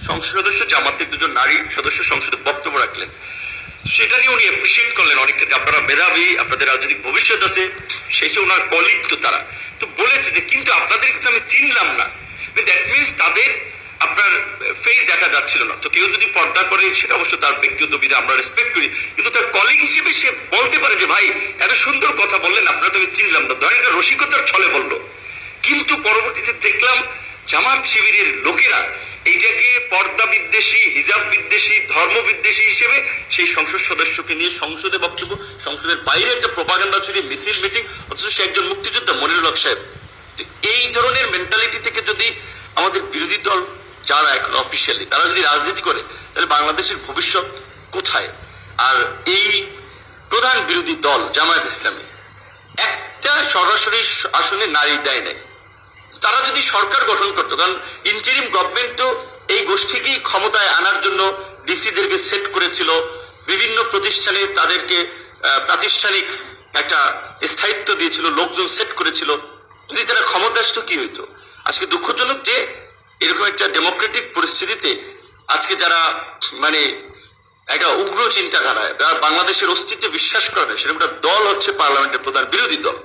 সংসদ সদস্য জামাতের দুজন নারী সদস্য সংসদে বক্তব্য রাখলেন, সেটা নিয়ে উনি অ্যাপ্রিসিয়েট করলেন অনেকটা যে আপনারা মেধাবী, আপনাদের রাজনৈতিক ভবিষ্যৎ আছে। শেষে ওনার কলিগ তো তারা তো বলেছে যে কিন্তু আপনাদের কিন্তু আমি চিনলাম না। দ্যাট মিনস তাদের আপনার ফেস দেখা যাচ্ছিল না। তো কেউ যদি পর্দা করে সেটা অবশ্য তার ব্যক্তিগত বিধা, আমরা রেসপেক্ট করি, কিন্তু তার কলিগ হিসেবে সে বলতে পারে যে ভাই এত সুন্দর কথা বললেন, আপনারা তো আমি চিনলাম না, ধরেন এটা রসিকতার ছলে বললো। কিন্তু পরবর্তীতে দেখলাম জামাত শিবিরের লোকেরা এইটাকে পর্দা বিদ্বেষী, হিজাব বিদ্বেষী, ধর্ম বিদ্বেষী হিসেবে সেই সংসদ সদস্যকে নিয়ে সংসদে বক্তব্য, সংসদের বাইরে একটা প্রোপাগান্ডা ছড়িয়ে মিছিল মিটিং, অথচ সে একজন মুক্তিযোদ্ধা মনিরুল হক সাহেব। এই ধরনের মেন্টালিটি থেকে যদি আমাদের বিরোধী দল যারা এখন অফিসিয়ালি তারা যদি রাজনীতি করে, তাহলে বাংলাদেশের ভবিষ্যৎ কোথায়? আর এই প্রধান বিরোধী দল জামায়াত ইসলামী একটা সরাসরি আসনে নারী দেয় নাই। তারা যদি সরকার গঠন করতো, কারণ ইন্টারিম গভর্নমেন্ট তো এই গোষ্ঠীকেই ক্ষমতায় আনার জন্য ডিসিদেরকে সেট করেছিল, বিভিন্ন প্রতিষ্ঠানে তাদেরকে প্রাতিষ্ঠানিক একটা স্থায়িত্ব দিয়েছিল, লোকজন সেট করেছিল। যদি তারা ক্ষমতা আসতো কি হইতো? আজকে দুঃখজনক যে এরকম একটা ডেমোক্রেটিক পরিস্থিতিতে আজকে যারা মানে একটা উগ্র চিন্তাধারায়, যারা বাংলাদেশের অস্তিত্বে বিশ্বাস করে না, সেরকম একটা দল হচ্ছে পার্লামেন্টের প্রধান বিরোধী দল।